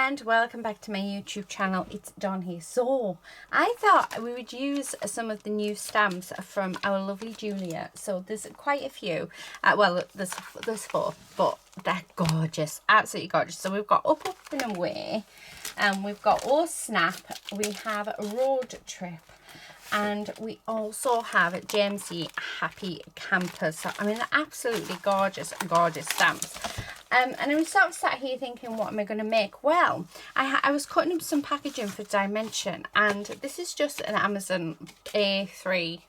and welcome back to my YouTube channel. It's Dawn here. So I thought we would use some of the new stamps from our lovely Julia. So there's quite a few. Well, there's four, but they're gorgeous, absolutely gorgeous. So we've got Up and Away, and we've got Oh Snap, we have Road Trip, and we also have JMC Happy Campers. So I mean, they're absolutely gorgeous stamps. And I was sort of sat here thinking, what am I going to make? Well, I was cutting up some packaging for Dimension, and this is just an Amazon A3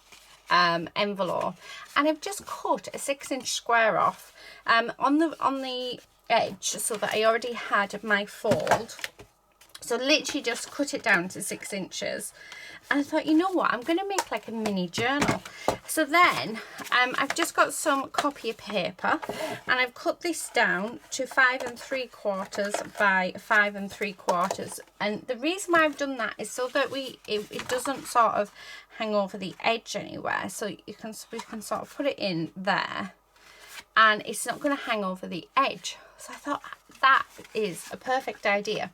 envelope, and I've just cut a 6-inch square off on the edge, so that I already had my fold. So literally just cut it down to 6 inches. And I thought, you know what, I'm going to make like a mini journal. So then I've just got some copy paper, and I've cut this down to 5 3/4 by 5 3/4. And the reason why I've done that is so that it doesn't sort of hang over the edge anywhere. So we can sort of put it in there, and it's not going to hang over the edge. So I thought that is a perfect idea.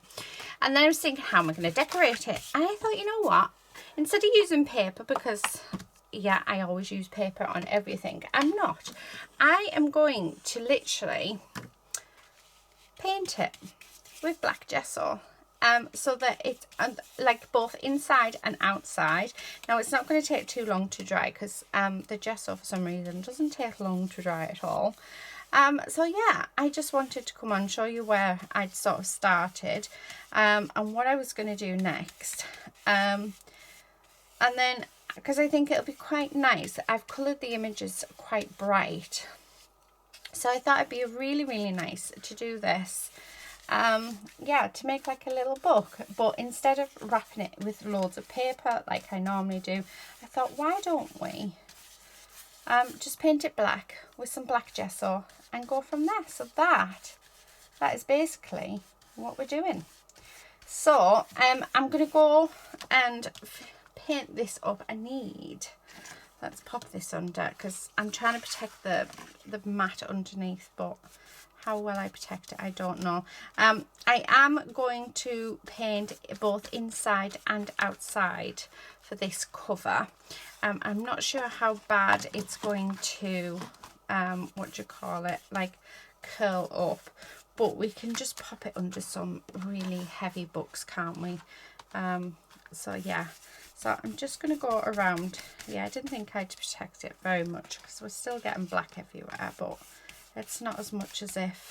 And then I was thinking, how am I going to decorate it? And I thought, you know what? Instead of using paper, because yeah, I always use paper on everything, I'm not. I am going to literally paint it with black gesso, so that it's like both inside and outside. Now it's not going to take too long to dry, because the gesso for some reason doesn't take long to dry at all. So yeah, I just wanted to come on and show you where I'd sort of started, and what I was going to do next. And then, because I think it'll be quite nice, I've coloured the images quite bright. So I thought it'd be really, really nice to do this. Yeah, to make like a little book. But instead of wrapping it with loads of paper like I normally do, I thought, why don't we just paint it black with some black gesso and go from there. So that is basically what we're doing. So I'm going to go and paint this up. Let's pop this under, because I'm trying to protect the mat underneath, but how well I protect it, I don't know. I am going to paint both inside and outside for this cover. I'm not sure how bad it's going to like curl up, but we can just pop it under some really heavy books, can't we? So yeah, so I'm just going to go around. Yeah, I didn't think I'd protect it very much, because we're still getting black everywhere, but it's not as much as as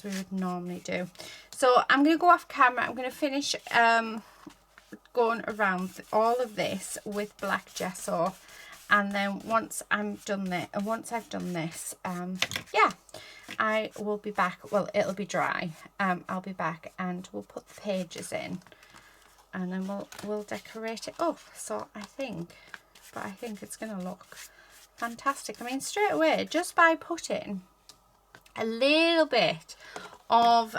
we would normally do. So I'm going to go off camera. I'm going to finish going around all of this with black gesso, and then once I've done this, yeah, I will be back. Well, it'll be dry. I'll be back, and we'll put the pages in, and then we'll decorate it up. So I think it's going to look fantastic. I mean, straight away, just by putting a little bit of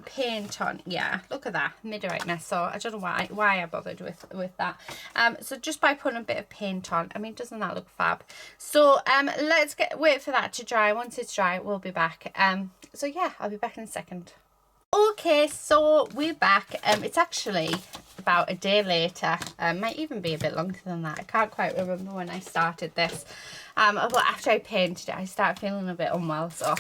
paint on, yeah, look at that mid-right mess. So I don't know why I bothered with that. So just by putting a bit of paint on, I mean, doesn't that look fab? So let's wait for that to dry. Once it's dry, we'll be back. So yeah, I'll be back in a second. Okay, so we're back. It's actually about a day later. Might even be a bit longer than that. I can't quite remember when I started this. But after I painted it, I started feeling a bit unwell, so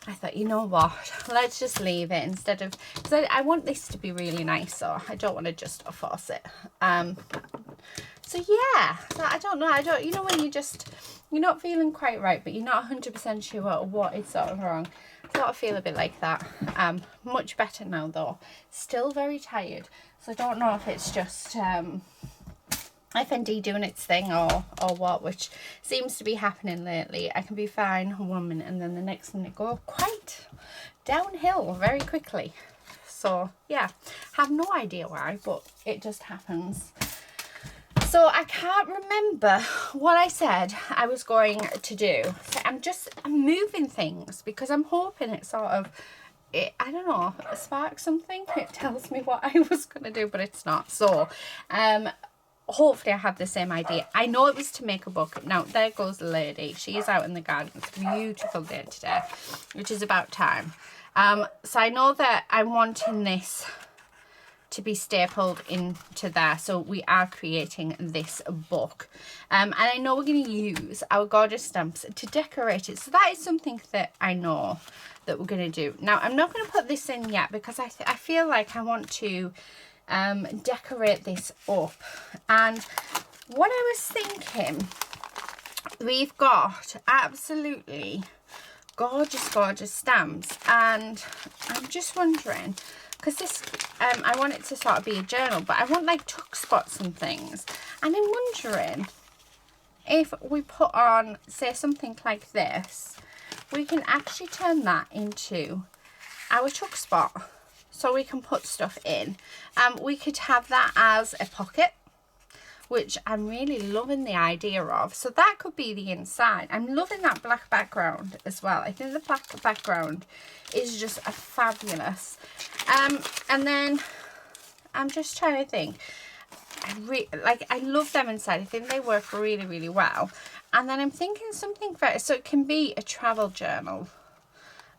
I thought, you know what, let's just leave it, instead of, because I want this to be really nice, so I don't want to just force it. So yeah, so I don't know, you know, when you're not feeling quite right, but you're not 100% sure what is sort of wrong. I sort of feel a bit like that. Much better now though. Still very tired, so I don't know if it's just FND doing its thing or what, which seems to be happening lately. I can be fine 1 minute, and then the next minute go quite downhill very quickly. So yeah, have no idea why, but it just happens. So I can't remember what I said I was going to do. So I'm moving things, because I'm hoping it sort of, I don't know, sparks something. It tells me what I was going to do, but it's not. So hopefully I have the same idea. I know it was to make a book. Now there goes the lady. She is out in the garden. It's a beautiful day today, which is about time. So I know that I'm wanting this to be stapled into there, so we are creating this book, and I know we're going to use our gorgeous stamps to decorate it, so that is something that I know that we're going to do. Now I'm not going to put this in yet because I feel like I want to decorate this up. And what I was thinking, we've got absolutely gorgeous stamps, and I'm just wondering, because this I want it to sort of be a journal, but I want like tuck spots and things, and I'm wondering if we put on, say, something like this, we can actually turn that into our tuck spot, so we can put stuff in. We could have that as a pocket, which I'm really loving the idea of. So that could be the inside. I'm loving that black background as well. I think the black background is just a fabulous. And then I'm just trying to think. I love them inside. I think they work really well. And then I'm thinking something very, so it can be a travel journal,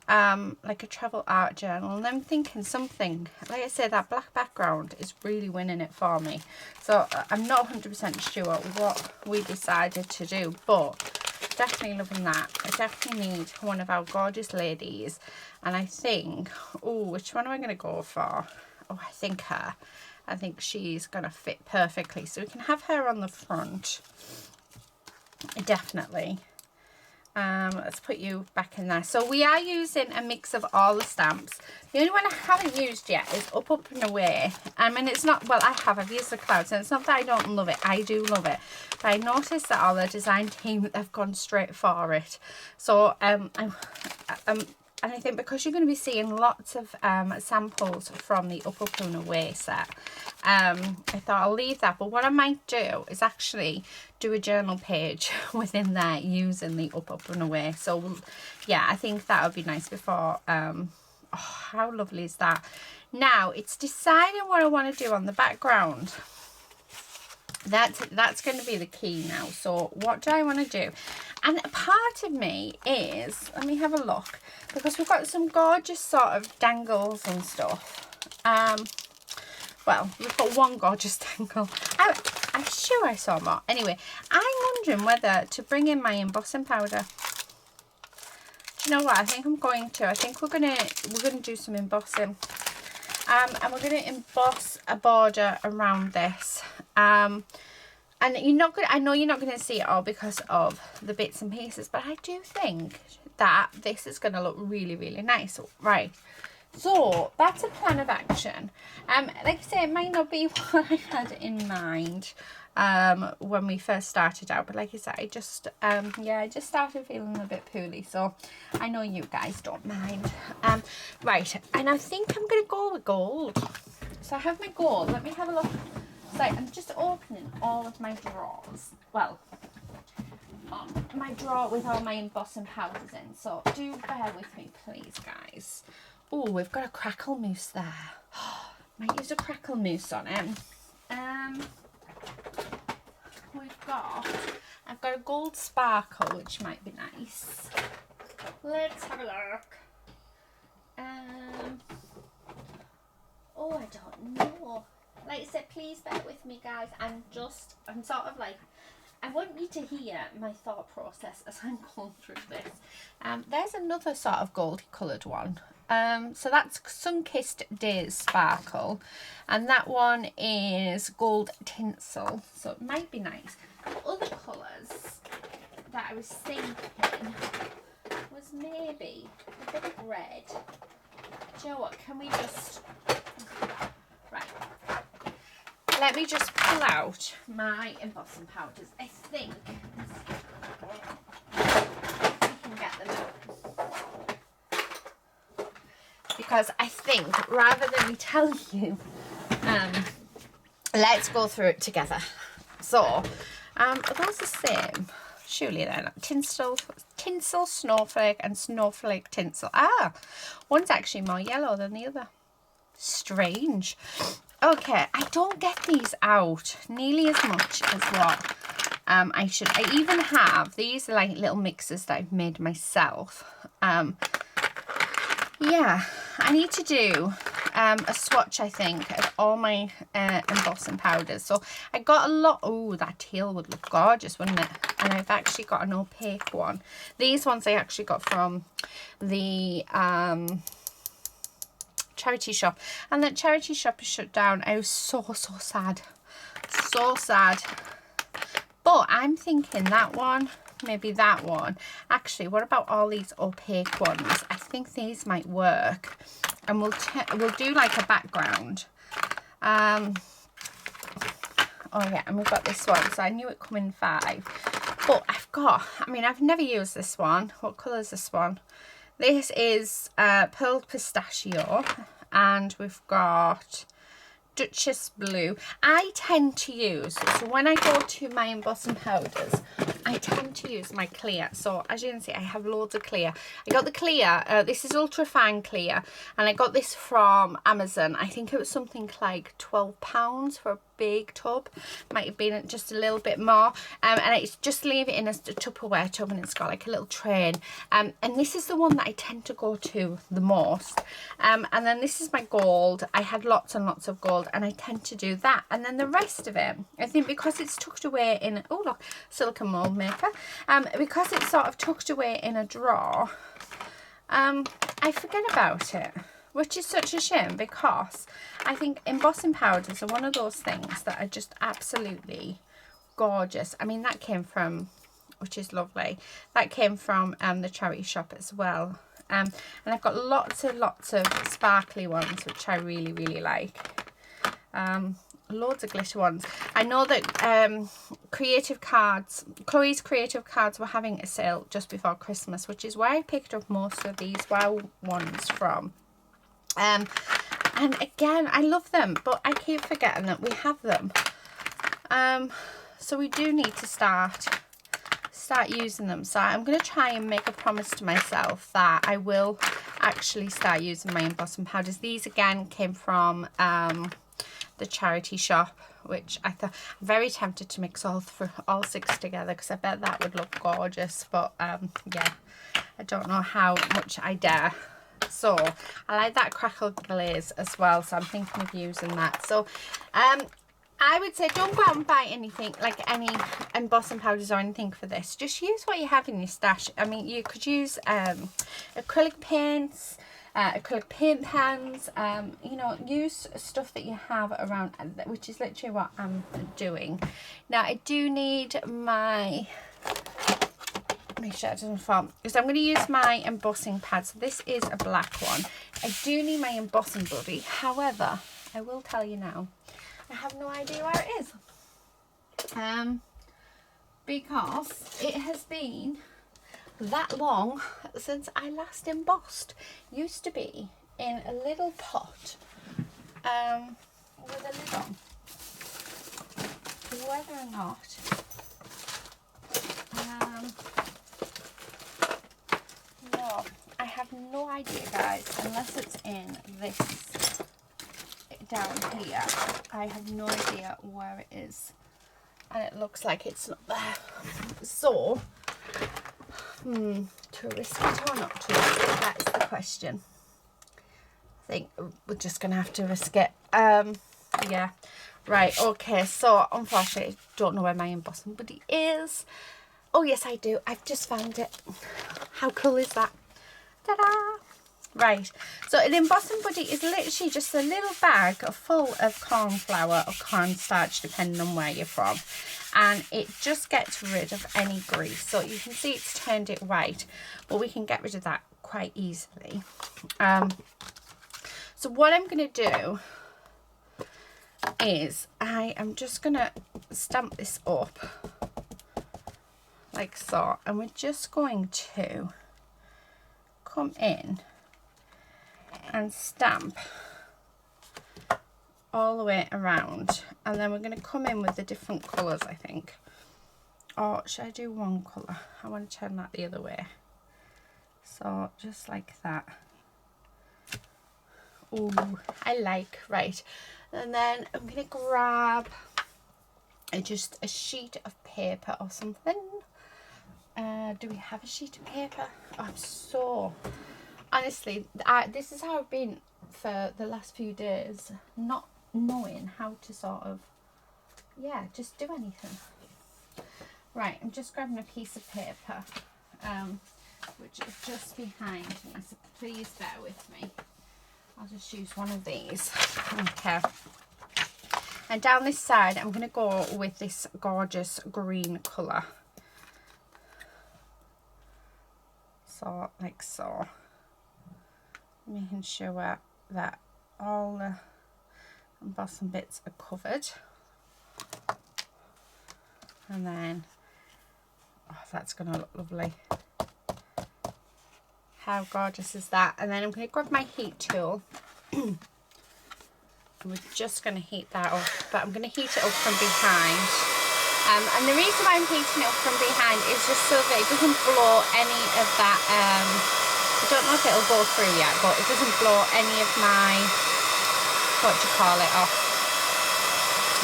like a travel art journal. And I'm thinking something, like I said, that black background is really winning it for me. So I'm not 100% sure what we decided to do, but definitely loving that. I definitely need one of our gorgeous ladies, and I think, oh, which one am I going to go for? Oh, I think her. I think she's going to fit perfectly, so we can have her on the front. Definitely. Let's put you back in there. So we are using a mix of all the stamps. The only one I haven't used yet is Up and Away. I mean, it's not, well, I've used the clouds, and it's not that I don't love it. I do love it, but I noticed that all the design team have gone straight for it. So and I think because you're going to be seeing lots of samples from the Up and Away set, I thought I'll leave that. But what I might do is actually do a journal page within there using the Up and Away. So yeah, I think that would be nice before. Oh, how lovely is that? Now it's deciding what I want to do on the background. That's going to be the key now. So what do I want to do? And a part of me is, let me have a look, because we've got some gorgeous sort of dangles and stuff. Well, we've got one gorgeous dangle. I'm sure I saw more. Anyway, I'm wondering whether to bring in my embossing powder. Do you know what? I think I'm going to. I think we're gonna do some embossing. And we're going to emboss a border around this. And you're not going, I know you're not going to see it all because of the bits and pieces, but I do think that this is going to look really nice. Right, so that's a plan of action. Like I say, it might not be what I had in mind when we first started out, but like I said, I just started feeling a bit poorly, so I know you guys don't mind. Right, and I think I'm going to go with gold. So I have my gold. Let me have a look. So I'm just opening all of my drawers. Well, my drawer with all my embossing powders in. So do bear with me, please, guys. Oh, we've got a Crackle Mousse there. Might use a Crackle Mousse on it. I've got a gold sparkle, which might be nice. Let's have a look. Oh, I don't know. Like I said, please bear with me, guys. I'm sort of like, I want you to hear my thought process as I'm going through this. There's another sort of goldy coloured one. So that's Sun-Kissed Days Sparkle. And that one is gold tinsel. So it might be nice. Other colours that I was thinking was maybe a bit of red. Do you know what? Can we just... Right. Let me just pull out my embossing powders. I think we can get them out. Because I think, rather than me tell you, let's go through it together. So, are those the same? Surely they're not. Tinsel, snowflake, and snowflake tinsel. Ah, one's actually more yellow than the other. Strange. Okay, I don't get these out nearly as much as what I should. I even have, these are like little mixes that I've made myself. yeah, I need to do a swatch, I think, of all my embossing powders. So I got a lot. Oh, that teal would look gorgeous, wouldn't it? And I've actually got an opaque one. These ones I actually got from the charity shop, and that charity shop is shut down. I was so sad, so sad. But I'm thinking that one, maybe that one. Actually, what about all these opaque ones? I think these might work, and we'll do like a background. Oh yeah, and we've got this one, so I knew it come in 5. But I've never used this one. What colour is this one? This is Pearl Pistachio, and we've got Duchess Blue. I tend to use, so when I go to my embossing powders, I tend to use my clear. So as you can see, I have loads of clear. I got the clear, this is ultra fine clear, and I got this from Amazon. I think it was something like £12 for a big tub. Might have been just a little bit more. And it's just leave it in a Tupperware tub, and it's got like a little train. And this is the one that I tend to go to the most. And then this is my gold. I had lots and lots of gold, and I tend to do that. And then the rest of it, I think because it's tucked away in, oh look, silicone mold maker, because it's sort of tucked away in a drawer, I forget about it, which is such a shame, because I think embossing powders are one of those things that are just absolutely gorgeous. I mean, that came from, which is lovely, that came from the charity shop as well. And I've got lots of sparkly ones, which I really like. Loads of glitter ones. I know that Chloe's Creative Cards were having a sale just before Christmas, which is where I picked up most of these WOW ones from. And again, I love them, but I keep forgetting that we have them. So we do need to start using them. So I'm going to try and make a promise to myself that I will actually start using my embossing powders. These again came from the charity shop, which I thought, I'm very tempted to mix all 6 together, because I bet that would look gorgeous. But yeah, I don't know how much I dare. So I like that Crackle glaze as well, so I'm thinking of using that. So I would say don't go out and buy anything, like any embossing powders or anything for this. Just use what you have in your stash. I mean, you could use acrylic paints, acrylic paint pans, you know, use stuff that you have around, which is literally what I'm doing. Now I do need my, make sure it doesn't fall, because I'm going to use my embossing pad. So this is a black one. I do need my embossing buddy. However, I will tell you now, I have no idea where it is, because it has been that long since I last embossed. Used to be in a little pot with a lid on. Whether or not no, I have no idea, guys, unless it's in this down here. I have no idea where it is, and it looks like it's not there. So to risk it or not to risk it, that is the question. I think we're just gonna have to risk it. Yeah, right, okay. So unfortunately, I don't know where my embossing buddy is. Oh yes, I do. I've just found it. How cool is that? Ta-da! Right, so an embossing buddy is literally just a little bag full of corn flour or cornstarch, depending on where you're from, and it just gets rid of any grease. So you can see it's turned it white, but we can get rid of that quite easily. So what I'm going to do is I am just going to stamp this up like so, and we're just going to come in and stamp all the way around, and then we're going to come in with the different colours, I think. Or should I do one colour? I want to turn that the other way. So just like that. Ooh, I like, right. And then I'm going to grab just a sheet of paper or something. Do we have a sheet of paper? Oh, Honestly, this is how I've been for the last few days, not knowing how to sort of, yeah, just do anything. Right, I'm just grabbing a piece of paper, which is just behind me, so please bear with me. I'll just use one of these. Okay. And down this side, I'm going to go with this gorgeous green colour. So, like so. Making sure that all the embossing bits are covered. And then, oh, that's going to look lovely. How gorgeous is that? And then I'm going to grab my heat tool. We're just going to heat that up, but I'm going to heat it up from behind. And the reason why I'm heating it up from behind is just so that it doesn't blow any of that, I don't know if it'll go through yet, but it doesn't blow any of my, what do you call it, off,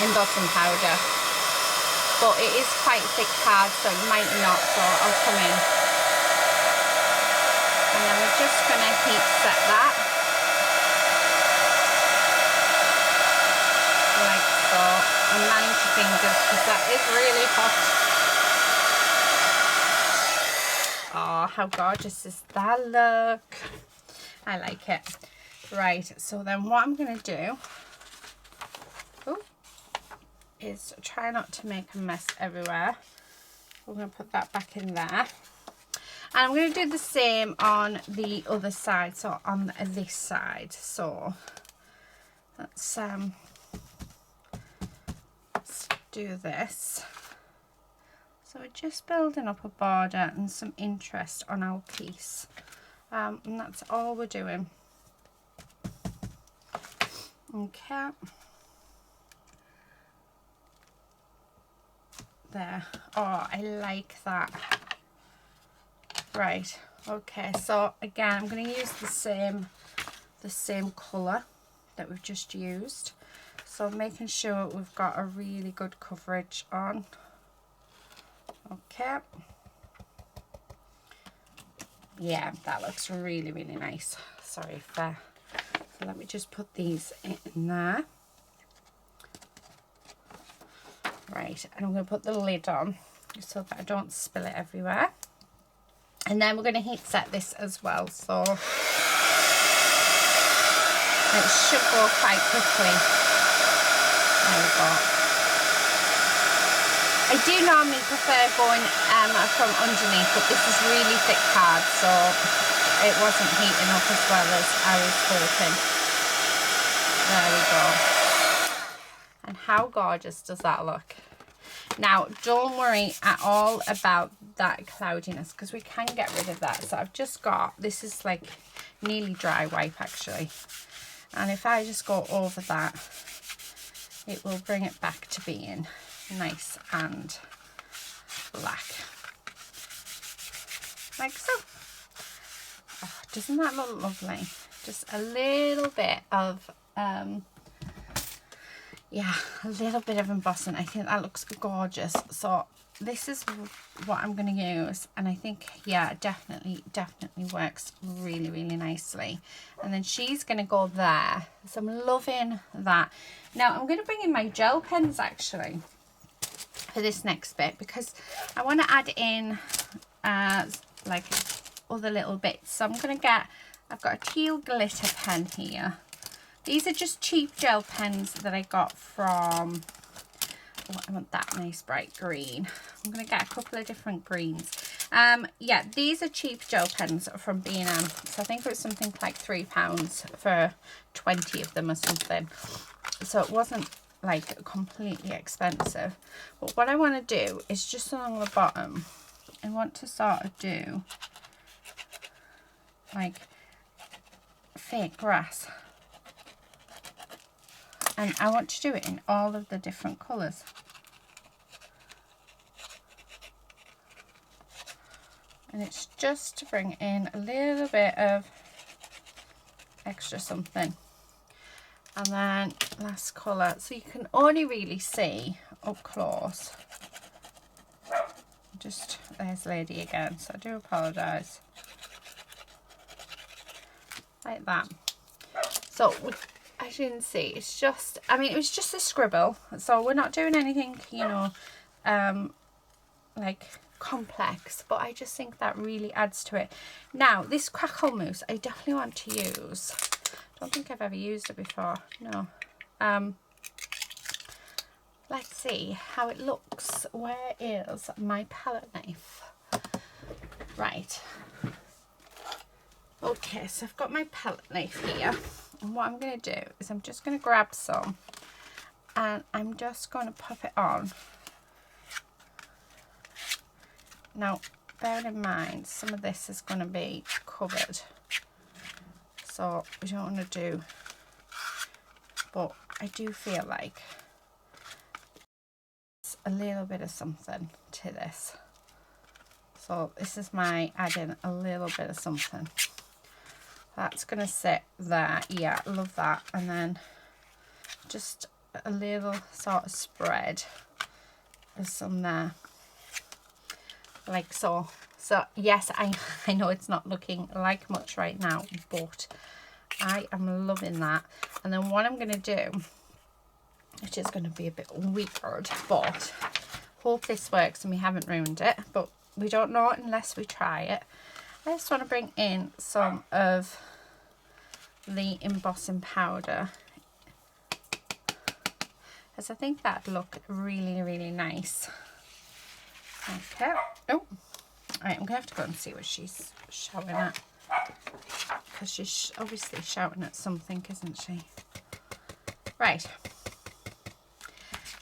embossing powder. But it is quite thick card, so it might not, so I'll come in. And then we're just going to heat set that. Like so. And mind your fingers, because that is really hot. Oh, how gorgeous does that look? I like it. Right, so then what I'm going to do is try not to make a mess everywhere. We're going to put that back in there. And I'm going to do the same on the other side, so on this side. So let's do this. So we're just building up a border and some interest on our piece. And that's all we're doing. Okay. There. Oh, I like that. Right. Okay. So again, I'm going to use the same colour that we've just used. So making sure we've got a really good coverage on. Okay. Yeah, that looks really, really nice. Sorry for. So let me just put these in there. Right, and I'm going to put the lid on so that I don't spill it everywhere. And then we're going to heat set this as well, so it should go quite quickly. There we go. I do normally prefer going from underneath, but this is really thick card, so it wasn't heating up as well as I was hoping. There we go. And how gorgeous does that look? Now, don't worry at all about that cloudiness, because we can get rid of that. So I've just got, this is like nearly dry wipe actually. And if I just go over that, it will bring it back to being nice and black. Like so. Oh, doesn't that look lovely? Just a little bit of yeah, a little bit of embossing. I think that looks gorgeous. So this is what I'm going to use, and I think, yeah, definitely works really, really nicely. And then she's going to go there, so I'm loving that. Now I'm going to bring in my gel pens actually for this next bit, because I want to add in like other little bits. So I'm going to get, I've got a teal glitter pen here. These are just cheap gel pens that I got from, oh, I want that nice bright green. I'm going to get a couple of different greens. Yeah, these are cheap gel pens from B&M. So I think it was something like £3 for 20 of them or something. So it wasn't like completely expensive. But what I want to do is just along the bottom, I want to sort of do like fake grass. And I want to do it in all of the different colours. And it's just to bring in a little bit of extra something. And then last colour. So you can only really see up close. Just, there's Lady again, so I do apologise. like that. So as you can see, it's just, I mean, it was just a scribble, so we're not doing anything, you know, like complex, but I just think that really adds to it. Now this Crackle Mousse I definitely want to use. I don't think I've ever used it before, no. Let's see how it looks. Where is my palette knife? Right, okay, so I've got my palette knife here, and what I'm going to do is I'm just going to grab some and I'm just going to pop it on. Now, bear in mind, some of this is going to be covered, so we don't want to do, but I do feel like it's a little bit of something to this. So this is my adding a little bit of something. That's going to sit there, yeah, love that, and then just a little sort of spread of some there. Like so. So yes, I know it's not looking like much right now, but I am loving that. And then what I'm going to do, which is going to be a bit weird, but hope this works and we haven't ruined it, but we don't know unless we try it. I just want to bring in some of the embossing powder, because I think that'd look really, really nice. Okay. Oh, right, I'm gonna have to go and see what she's shouting at, because she's obviously shouting at something, isn't she? Right,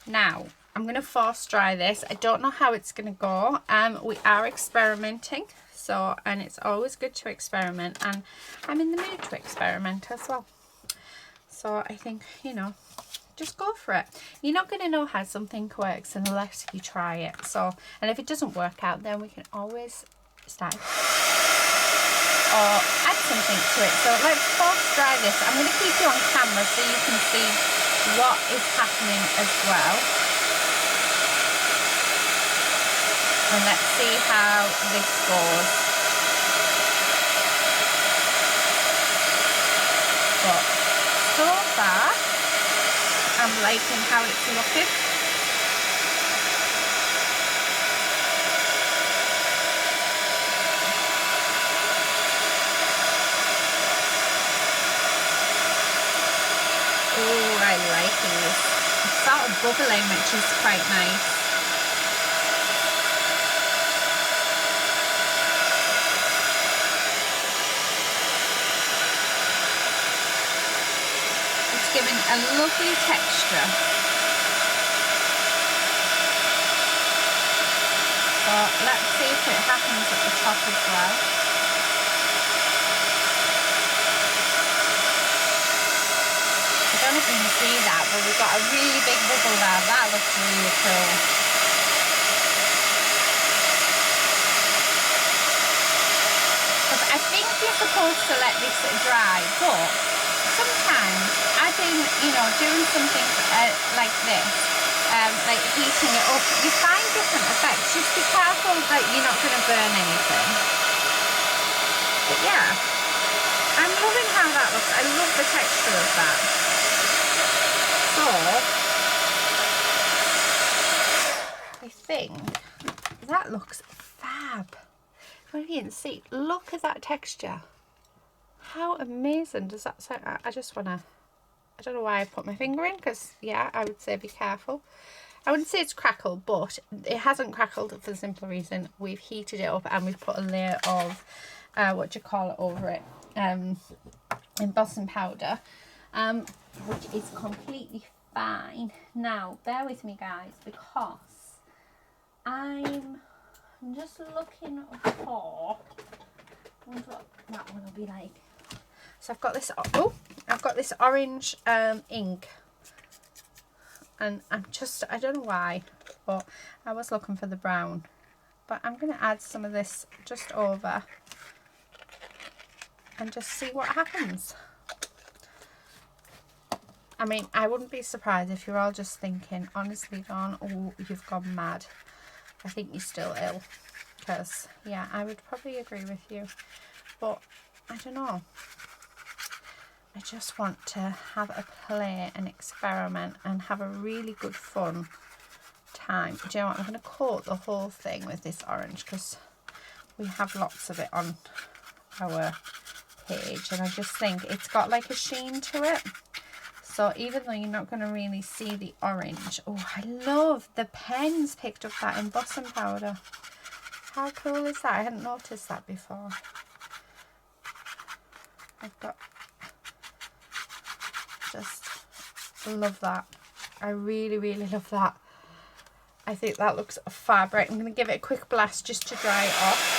now I'm gonna force dry this. I don't know how it's gonna go. We are experimenting, so, and it's always good to experiment, and I'm in the mood to experiment as well. So I think, you know, just go for it. You're not going to know how something works unless you try it. So, and if it doesn't work out, then we can always start or add something to it. So let's force dry this. I'm going to keep you on camera so you can see what is happening as well. And let's see how this goes. But so far, I'm liking how it's looking. Oh, I like it. It's sort of bubbling, which is quite nice. It's giving a lovely texture. So let's see if it happens at the top as well. I don't know if you can see that, but we've got a really big bubble there. That looks really cool. Because I think you're supposed to let this dry, but sometimes adding, you know, doing something like this, like heating it up, you find different effects. Just be careful that you're not going to burn anything. But yeah, I'm loving how that looks. I love the texture of that. So I think that looks fab. Well, you can see, look at that texture. How amazing does that sound? I just want to, I don't know why I put my finger in, because yeah, I would say be careful. I wouldn't say it's crackled, but it hasn't crackled for the simple reason we've heated it up and we've put a layer of what do you call it over it, embossing powder, which is completely fine. Now bear with me guys, because I'm just looking for, I wonder what that one will be like. So I've got this, oh, I've got this orange ink, and I'm just, I don't know why, but I was looking for the brown, but I'm going to add some of this just over and just see what happens. I mean, I wouldn't be surprised if you're all just thinking, honestly, Dawn, oh, you've gone mad. I think you're still ill, because yeah, I would probably agree with you, but I don't know. I just want to have a play and experiment and have a really good fun time. Do you know what? I'm going to coat the whole thing with this orange because we have lots of it on our page, and I just think it's got like a sheen to it. So even though you're not going to really see the orange. Oh, I love the pens picked up that embossing powder. How cool is that? I hadn't noticed that before. I've got, just love that. I really, really love that. I think that looks fab. Right, I'm going to give it a quick blast just to dry it off.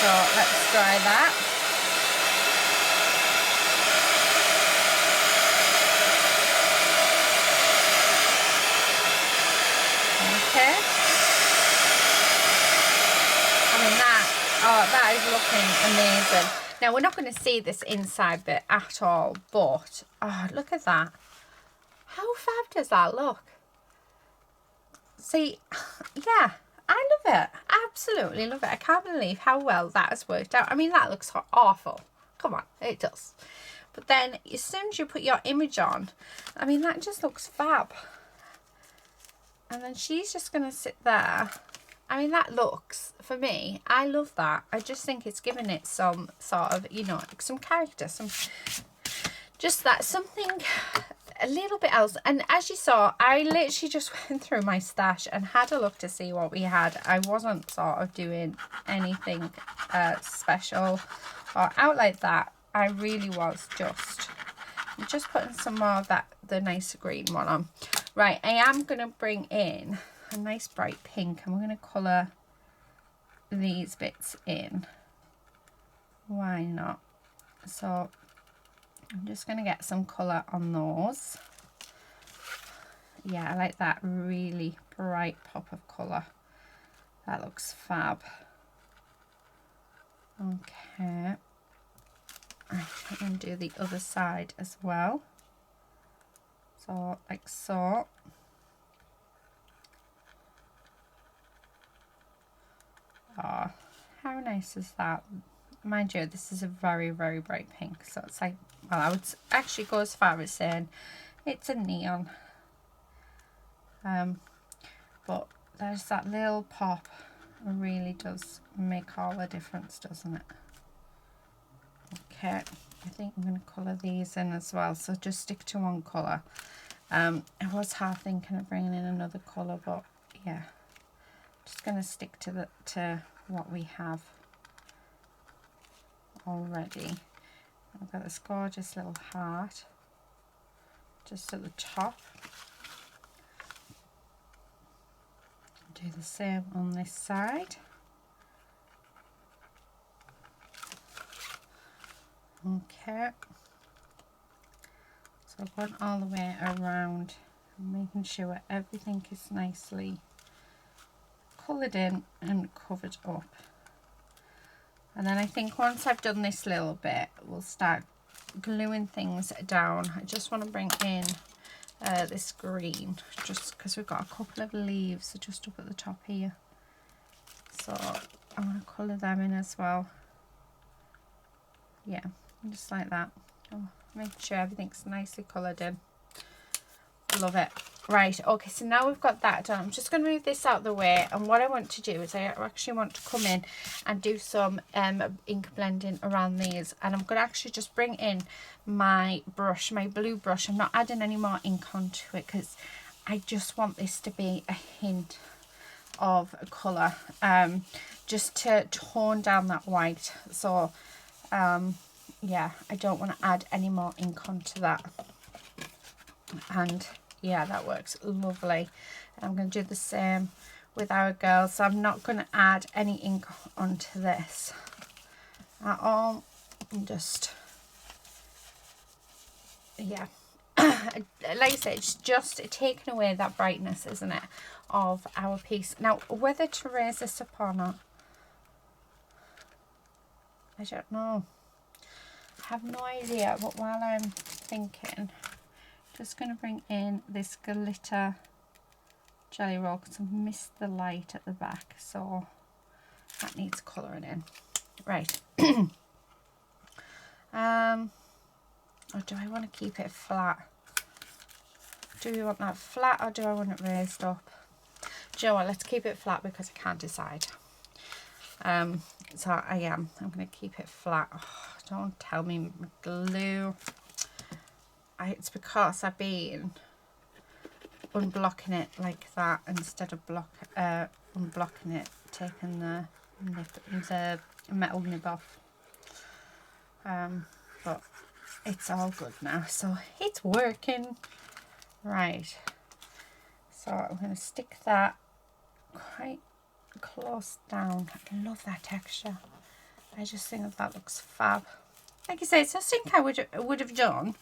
So let's dry that. Okay. I mean that is looking amazing. Now we're not going to see this inside bit at all, but oh, look at that. How fab does that look? See, yeah, I love it. Absolutely love it. I can't believe how well that has worked out. I mean, that looks awful. Come on, it does. But then as soon as you put your image on, I mean, that just looks fab. And then she's just going to sit there. I mean, that looks, for me, I love that. I just think it's given it some sort of, you know, some character, some, just that, something a little bit else. And as you saw, I literally just went through my stash and had a look to see what we had. I wasn't sort of doing anything special or out like that. I really was just putting some more of that, the nicer green one on. Right, I am going to bring in a nice bright pink, and we're going to colour these bits in. Why not? So I'm just going to get some colour on those. Yeah, I like that really bright pop of colour. That looks fab. Okay. I'm going to do the other side as well. So, like so. Oh, how nice is that? Mind you, this is a very, very bright pink. So it's like, well, I would actually go as far as saying it's a neon. But there's that little pop. It really does make all the difference, doesn't it? Okay, I think I'm going to colour these in as well. So just stick to one colour. I was half thinking of bringing in another colour, but yeah, just going to stick to what we have already. I've got this gorgeous little heart just at the top. Do the same on this side. Okay, so going all the way around, making sure everything is nicely coloured in and covered up. And then I think once I've done this little bit, we'll start gluing things down. I just want to bring in this green, just because we've got a couple of leaves just up at the top here. So I want to colour them in as well. Yeah, just like that. Oh, make sure everything's nicely coloured in. Love it. Right, okay, so now we've got that done. I'm just going to move this out of the way, and what I want to do is I actually want to come in and do some ink blending around these, and I'm going to actually just bring in my brush, my blue brush. I'm not adding any more ink onto it because I just want this to be a hint of colour, just to tone down that white. So yeah, I don't want to add any more ink onto that. And yeah, that works lovely. I'm going to do the same with our girls. So I'm not going to add any ink onto this at all. I'm just, yeah, like I said, it's just taking away that brightness, isn't it, of our piece. Now, whether to raise this up or not, I don't know. I have no idea, but while I'm thinking, just going to bring in this glitter jelly roll because I've missed the light at the back, so that needs colouring in. Right. Or do I want to keep it flat? Do we want that flat or do I want it raised up? Do you know what? Let's keep it flat because I can't decide. So I'm going to keep it flat. Oh, don't tell me glue. It's because I've been unblocking it like that instead of unblocking it, taking the metal nib off. But it's all good now, so it's working. Right, so I'm going to stick that quite close down. I love that texture. I just think that looks fab. Like I say, it's not something I would have done.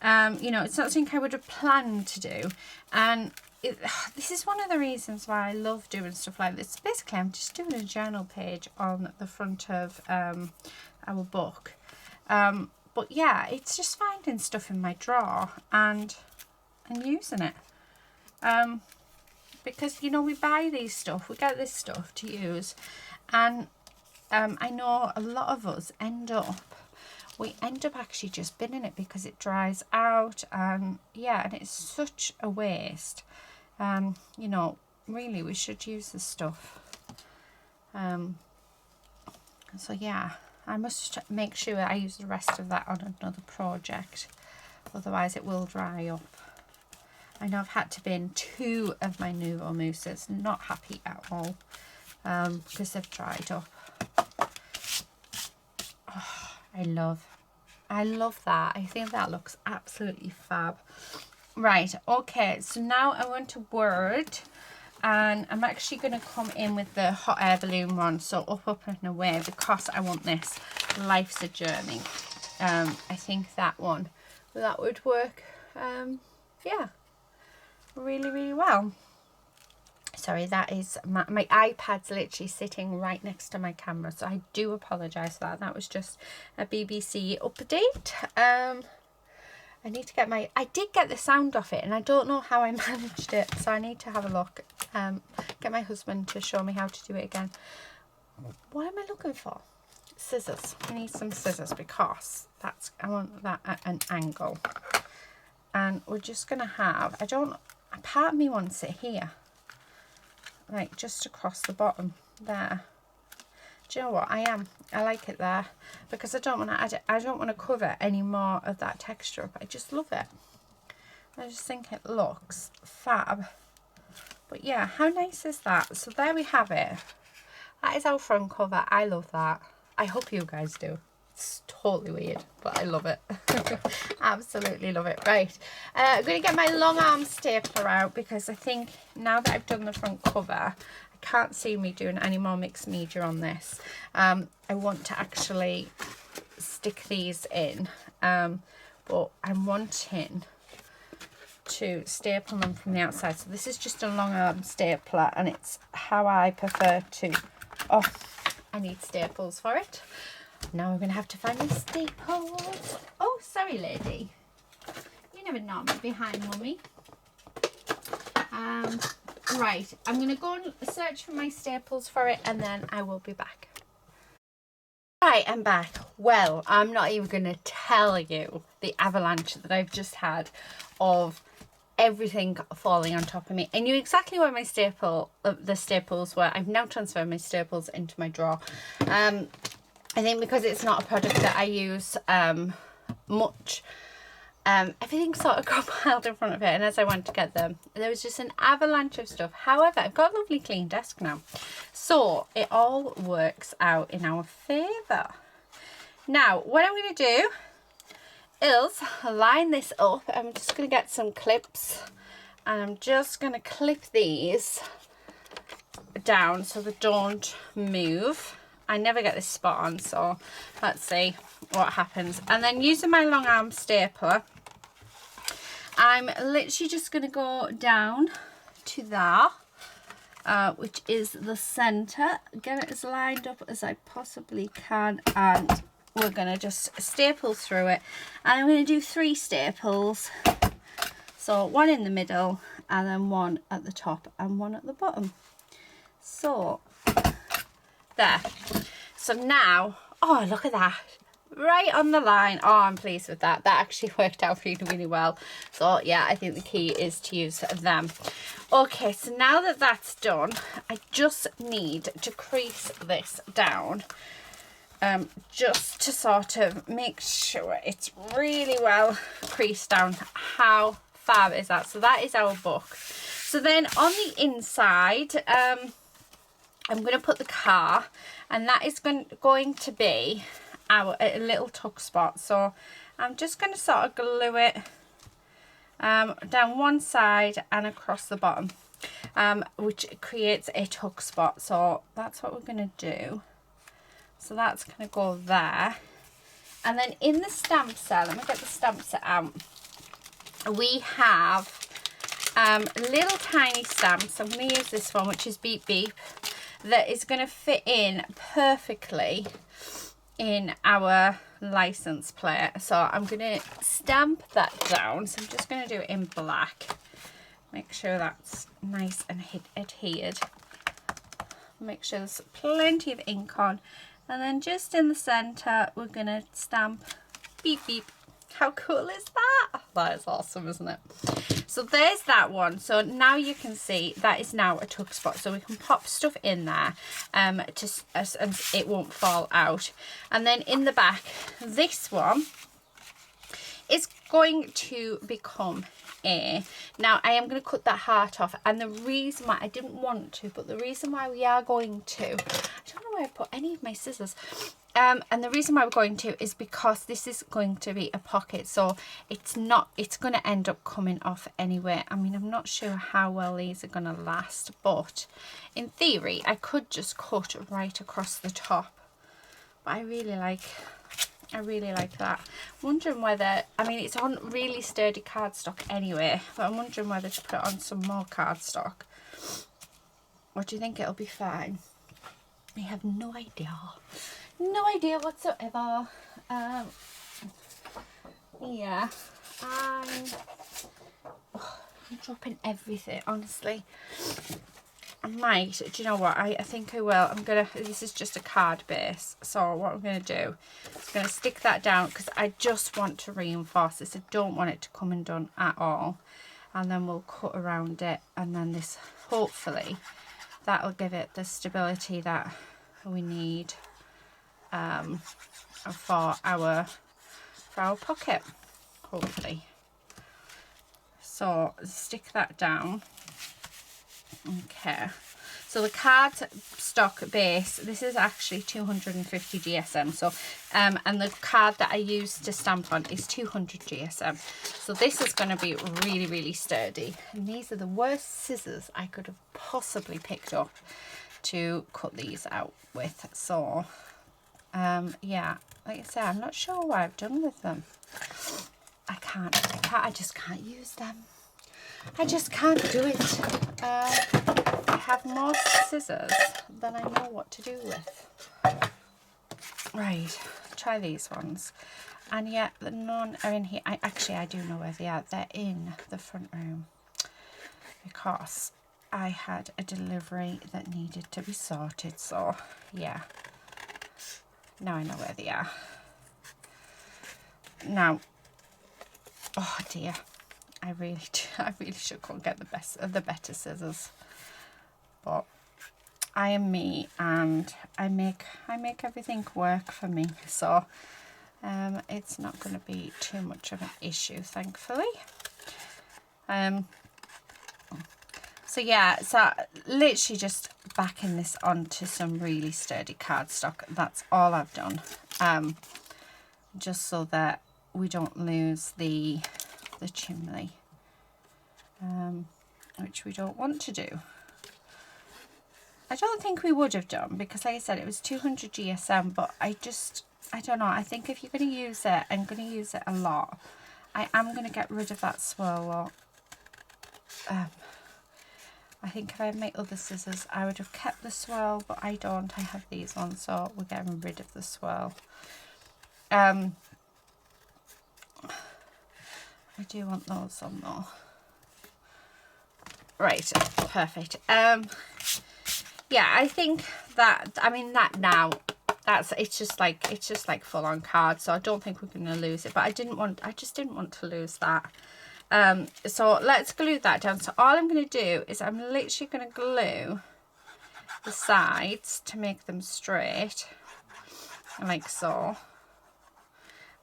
You know, it's not something I would have planned to do, and this is one of the reasons why I love doing stuff like this. Basically, I'm just doing a journal page on the front of our book. But yeah, it's just finding stuff in my drawer and using it. Because, you know, we buy these stuff, we get this stuff to use, and I know a lot of us end up actually just binning it because it dries out, and yeah, and it's such a waste. You know, really we should use this stuff. So yeah, I must make sure I use the rest of that on another project, otherwise it will dry up. I know I've had to bin 2 of my Nouveau mousses, not happy at all, because they've dried up. Oh, I love that. I think that looks absolutely fab. Right, okay, so now I want to word, and I'm actually going to come in with the hot air balloon one, so up and away, because I want this life's a journey. I think that one, that would work, yeah, really well. Sorry, that is my iPad's literally sitting right next to my camera, so I do apologise for that. That was just a BBC update. I need to get I did get the sound off it, and I don't know how I managed it, so I need to have a look. Get my husband to show me how to do it again. What am I looking for? Scissors. I need some scissors because I want that at an angle. And we're just going to have, a part of me wants it here. Like just across the bottom there. Do you know what? I like it there because I don't want to add it. I don't want to cover any more of that texture up. I just love it. I just think it looks fab. But yeah, how nice is that? So there we have it. That is our front cover. I love that. I hope you guys do. It's totally weird, but I love it. Absolutely love it. Right, I'm going to get my long arm stapler out because I think now that I've done the front cover, I can't see me doing any more mixed media on this. I want to actually stick these in, but I'm wanting to staple them from the outside. So this is just a long arm stapler, and it's how I prefer to. Oh, I need staples for it. Now we're going to have to find my staples. Oh, sorry, lady. You never know me behind mummy. Right, I'm going to go and search for my staples for it, and then I will be back. Right, I'm back. Well, I'm not even going to tell you the avalanche that I've just had of everything falling on top of me. I knew exactly where my the staples were. I've now transferred my staples into my drawer. I think because it's not a product that I use much, everything sort of got piled in front of it, and as I went to get them, there was just an avalanche of stuff. However, I've got a lovely clean desk now, so it all works out in our favour. Now, what I'm going to do is line this up. I'm just going to get some clips, and I'm just going to clip these down so they don't move. I never get this spot on, so let's see what happens. And then using my long arm stapler, I'm literally just going to go down to there, which is the centre. Get it as lined up as I possibly can, and we're going to just staple through it. And I'm going to do 3 staples. So 1 in the middle, and then 1 at the top and 1 at the bottom. So there. so now, oh, look at that. Right on the line. Oh, I'm pleased with that. That actually worked out really, really well. So yeah, I think the key is to use them. Okay, so now that that's done, I just need to crease this down. Just to sort of make sure it's really well creased down. How fab is that? So that is our book. So then on the inside, I'm going to put the car, and that is going to be a little tuck spot. So I'm just going to sort of glue it down one side and across the bottom, which creates a tuck spot. So that's what we're going to do. So that's going to go there. And then in the stamp set, let me get the stamp set out. We have little tiny stamps. I'm going to use this one, which is Beep Beep, that is going to fit in perfectly in our license plate. So I'm going to stamp that down. So I'm just going to do it in black. Make sure that's nice and adhered. Make sure there's plenty of ink on. And then just in the center, we're going to stamp Beep Beep. How cool is that? That is awesome, isn't it? So there's that one. So now you can see that is now a tuck spot. So we can pop stuff in there and it won't fall out. And then in the back, this one is going to become A. Now I am going to cut that heart off, and the reason why I didn't want to, but the reason why we are going to, I don't know where I put any of my scissors, and the reason why we're going to is because this is going to be a pocket, so it's going to end up coming off anyway. I mean, I'm not sure how well these are going to last, but in theory I could just cut right across the top, but I really like that. I'm wondering whether, I mean, it's on really sturdy cardstock anyway, but I'm wondering whether to put it on some more cardstock. Or do you think it'll be fine? I have no idea. No idea whatsoever. Yeah. I'm dropping everything, honestly. I might, do you know what, I think I will. This is just a card base, so what I'm going to do is going to stick that down, because I just want to reinforce this. I don't want it to come undone at all. And then we'll cut around it, and then this, hopefully, that'll give it the stability that we need for our pocket, hopefully. So stick that down. Okay, so the card stock base, this is actually 250 GSM, so and the card that I use to stamp on is 200 GSM, so this is going to be really, really sturdy. And these are the worst scissors I could have possibly picked up to cut these out with. So yeah, like I said, I'm not sure what I've done with them. I just can't use them. I just can't do it. I have more scissors than I know what to do with. Right, try these ones. And yet none are in here. I do know where they are. They're in the front room, because I had a delivery that needed to be sorted. So yeah, now I know where they are. Now, oh dear, I really should go and get the better scissors, but I am me, and I make everything work for me, so it's not going to be too much of an issue, thankfully. So yeah, so literally just backing this onto some really sturdy cardstock. That's all I've done, just so that we don't lose the chimney, which we don't want to do. I don't think we would have done, because like I said, it was 200 GSM, but I don't know, I think if you're going to use it, I'm going to use it a lot, I am going to get rid of that swirl. I think if I had my other scissors, I would have kept the swirl, but I don't. I have these on, so we're getting rid of the swirl. I do want those on though. Right, perfect. Yeah, I think that, I mean, that it's just like full on card, so I don't think we're going to lose it, but I just didn't want to lose that. So let's glue that down. So all I'm going to do is I'm literally going to glue the sides to make them straight, like so,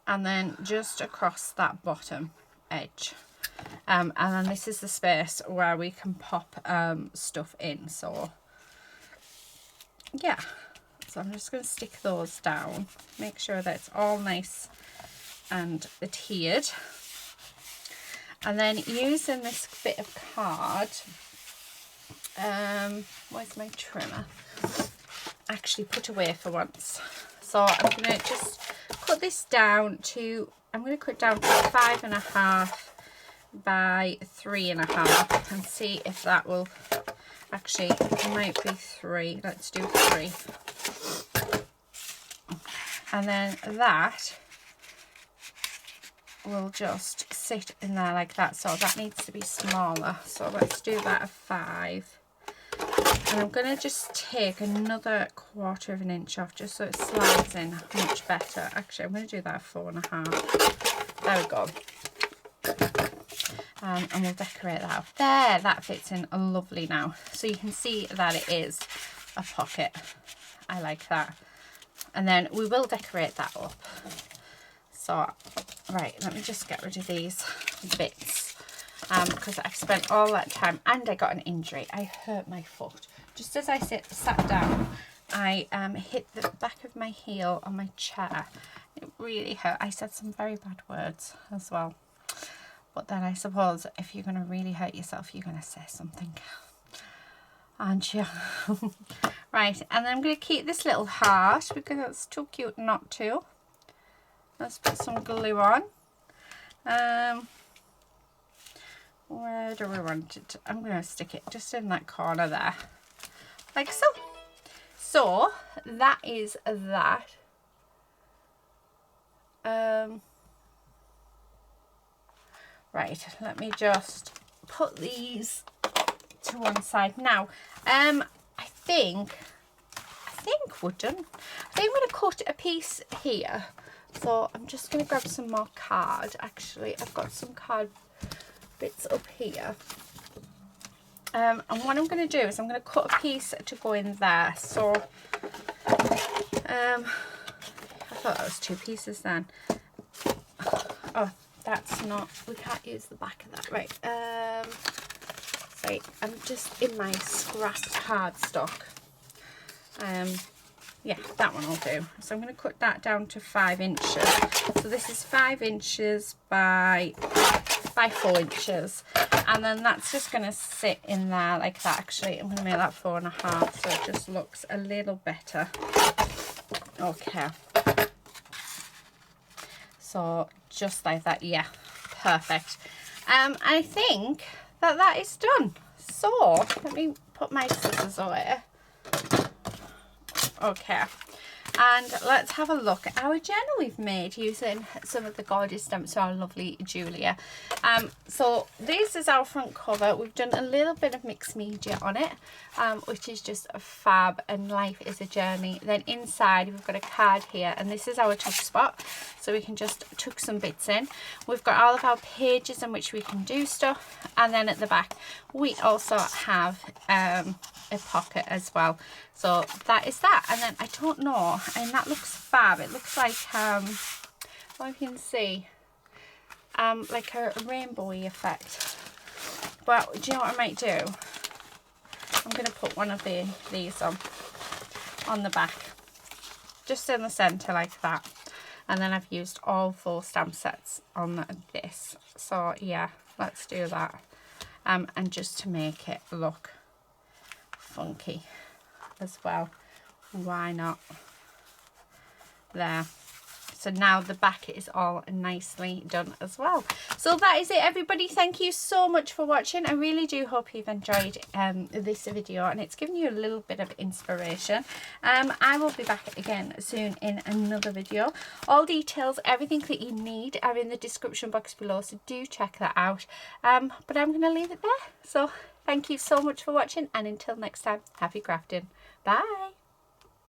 and then just across that bottom edge. And then this is the space where we can pop stuff in. So yeah, so I'm just going to stick those down, make sure that it's all nice and adhered. And then using this bit of card, where's my trimmer? Actually put away for once. So I'm going to just cut this down to, I'm going to cut down to 5.5 by 3.5 and see if that will, actually it might be 3. Let's do 3. And then that will just sit in there like that. So that needs to be smaller. So let's do that at 5. And I'm going to just take another 1/4 inch off just so it slides in much better. Actually, I'm going to do that at 4.5. There we go. And we'll decorate that up. There, that fits in lovely now. So you can see that it is a pocket. I like that. And then we will decorate that up. So, right, let me just get rid of these bits. Because I've spent all that time and I got an injury. I hurt my foot. Just as I sat down, I hit the back of my heel on my chair. It really hurt. I said some very bad words as well. But then I suppose if you're going to really hurt yourself, you're going to say something, aren't you? Right, and then I'm going to keep this little heart because it's too cute not to. Let's put some glue on. Where do we want it? I'm going to stick it just in that corner there, like so. So that is that. Right, let me just put these to one side now. I think we're done. I think I'm going to cut a piece here. So I'm just going to grab some more card. Actually, I've got some card bits up here. And what I'm going to do is I'm going to cut a piece to go in there. So I thought that was 2 pieces then. Oh, that's not, we can't use the back of that. Right, sorry, I'm just in my scrapped cardstock. Yeah, that one will do. So I'm going to cut that down to 5 inches. So this is 5 inches by 4 inches. And then that's just going to sit in there like that. Actually, I'm going to make that 4.5 so it just looks a little better. Okay. So just like that, yeah, perfect. I think that is done. So let me put my scissors away. Okay, and let's have a look at our journal we've made using some of the gorgeous stamps from our lovely Julia. So this is our front cover. We've done a little bit of mixed media on it, which is just a fab, and life is a journey. Then inside we've got a card here, and this is our tuck spot, so we can just tuck some bits in. We've got all of our pages in which we can do stuff, and then at the back we also have a pocket as well. So that is that. And then I don't know, and that looks fab. It looks like well, you can see like a rainbowy effect. But do you know what I might do? I'm going to put one of these on the back, just in the center like that. And then I've used all 4 stamp sets on this. So yeah, let's do that. And just to make it look funky as well, why not? There. So now the back is all nicely done as well. So that is it, everybody. Thank you so much for watching. I really do hope you've enjoyed this video, and it's given you a little bit of inspiration. I will be back again soon in another video. All details, everything that you need are in the description box below, so do check that out. But I'm going to leave it there. So thank you so much for watching, and until next time, happy crafting. Bye.